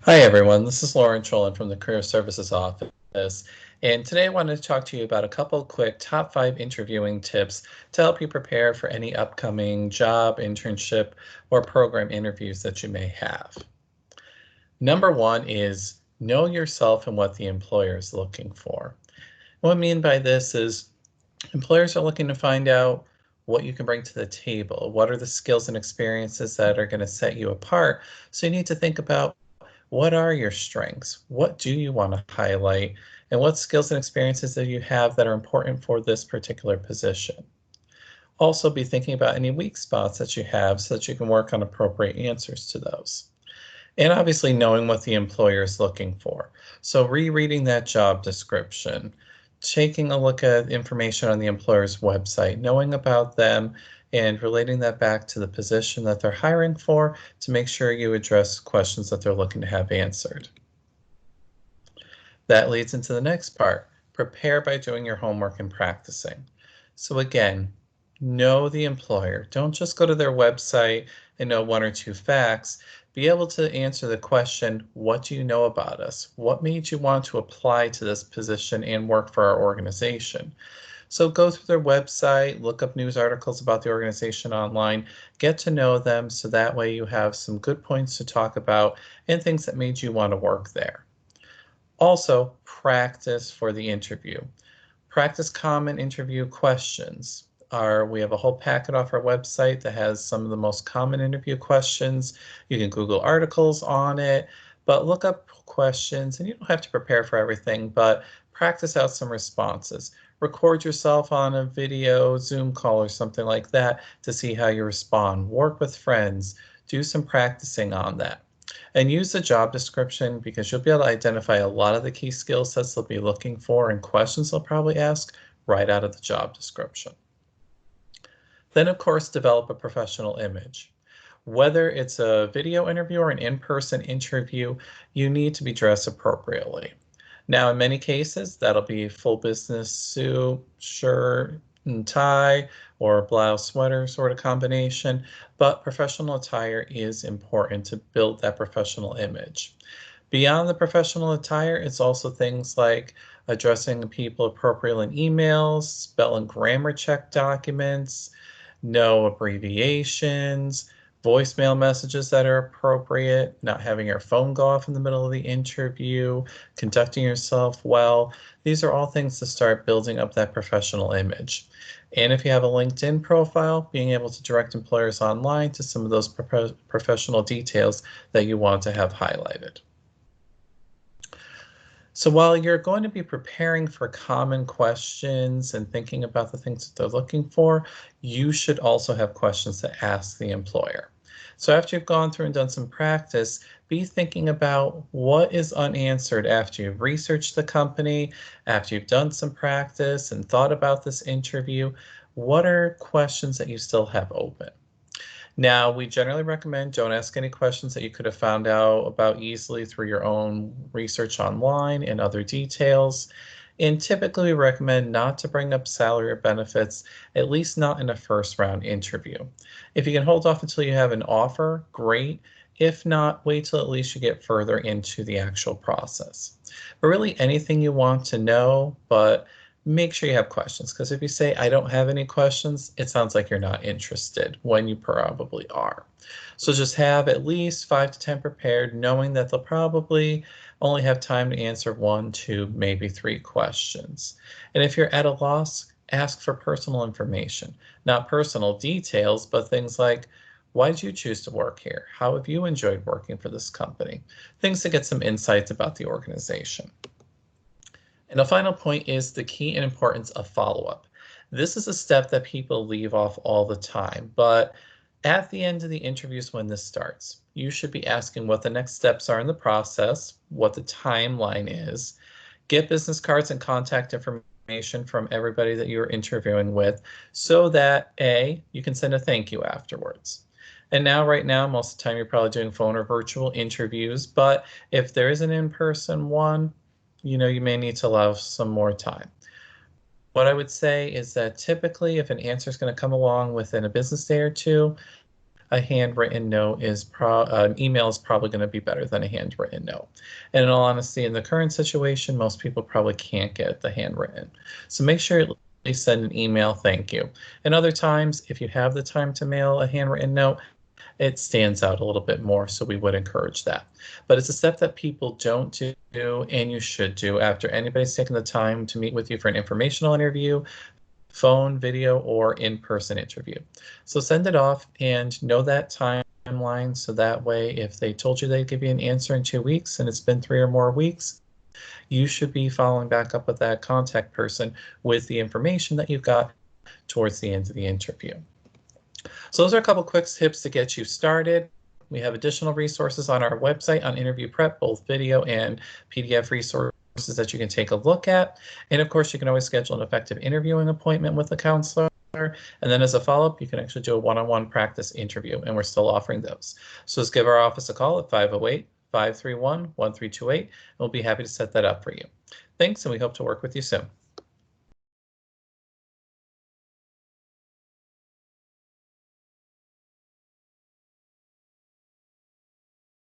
Hi, everyone. This is Lauren Cholin from the Career Services Office. And today I wanted to talk to you about a couple quick top 5 interviewing tips to help you prepare for any upcoming job, internship, or program interviews that you may have. Number one is know yourself and what the employer is looking for. What I mean by this is employers are looking to find out what you can bring to the table. What are the skills and experiences that are going to set you apart? So you need to think about what are your strengths? What do you want to highlight? And what skills and experiences that you have that are important for this particular position? Also, be thinking about any weak spots that you have so that you can work on appropriate answers to those. And obviously, knowing what the employer is looking for. So, rereading that job description, taking a look at information on the employer's website, knowing about them, and relating that back to the position that they're hiring for to make sure you address questions that they're looking to have answered. That leads into the next part. Prepare by doing your homework and practicing. So again, know the employer. Don't just go to their website and know one or two facts. Be able to answer the question, what do you know about us? What made you want to apply to this position and work for our organization? So go through their website, look up news articles about the organization online, get to know them so that way you have some good points to talk about and things that made you want to work there. Also, practice for the interview. Practice common interview questions. We have a whole packet off our website that has some of the most common interview questions. You can Google articles on it, but look up questions, and you don't have to prepare for everything, but practice out some responses. Record yourself on a video, Zoom call, or something like that to see how you respond. Work with friends. Do some practicing on that. And use the job description because you'll be able to identify a lot of the key skill sets they'll be looking for and questions they'll probably ask right out of the job description. Then, of course, develop a professional image. Whether it's a video interview or an in-person interview, you need to be dressed appropriately. Now, in many cases, that'll be full business suit, shirt, and tie, or blouse sweater sort of combination, but professional attire is important to build that professional image. Beyond the professional attire, it's also things like addressing people appropriately in emails, spell and grammar check documents, no abbreviations, voicemail messages that are appropriate, not having your phone go off in the middle of the interview, conducting yourself well. These are all things to start building up that professional image. And if you have a LinkedIn profile, being able to direct employers online to some of those professional details that you want to have highlighted. So while you're going to be preparing for common questions and thinking about the things that they're looking for, you should also have questions to ask the employer. So after you've gone through and done some practice, be thinking about what is unanswered after you've researched the company, after you've done some practice and thought about this interview. What are questions that you still have open? Now, we generally recommend don't ask any questions that you could have found out about easily through your own research online and other details. And typically, we recommend not to bring up salary or benefits, at least not in a first round interview. If you can hold off until you have an offer, great. If not, wait till at least you get further into the actual process. But really, anything you want to know, but make sure you have questions because if you say, I don't have any questions, it sounds like you're not interested when you probably are. So just have at least 5 to 10 prepared, knowing that they'll probably only have time to answer 1, 2, maybe 3 questions. And if you're at a loss, ask for personal information, not personal details, but things like, why did you choose to work here? How have you enjoyed working for this company? Things to get some insights about the organization. And the final point is the key and importance of follow-up. This is a step that people leave off all the time, but at the end of the interviews when this starts, you should be asking what the next steps are in the process, what the timeline is, get business cards and contact information from everybody that you're interviewing with so that A, you can send a thank you afterwards. And now, right now, most of the time you're probably doing phone or virtual interviews, but if there is an in-person one, you may need to allow some more time. What I would say is that typically, if an answer is going to come along within a business day or two, a handwritten note is an email is probably going to be better than a handwritten note. And in all honesty, in the current situation, most people probably can't get the handwritten. So make sure you at least send an email thank you. And other times, if you have the time to mail a handwritten note, it stands out a little bit more, so we would encourage that. But it's a step that people don't do, and you should do after anybody's taken the time to meet with you for an informational interview, phone, video, or in-person interview. So send it off and know that timeline, so that way if they told you they'd give you an answer in 2 weeks and it's been 3 or more weeks, you should be following back up with that contact person with the information that you've got towards the end of the interview. So those are a couple quick tips to get you started. We have additional resources on our website on interview prep, both video and PDF resources that you can take a look at. And of course, you can always schedule an effective interviewing appointment with a counselor. And then as a follow-up, you can actually do a one-on-one practice interview, and we're still offering those. So just give our office a call at 508-531-1328, and we'll be happy to set that up for you. Thanks, and we hope to work with you soon.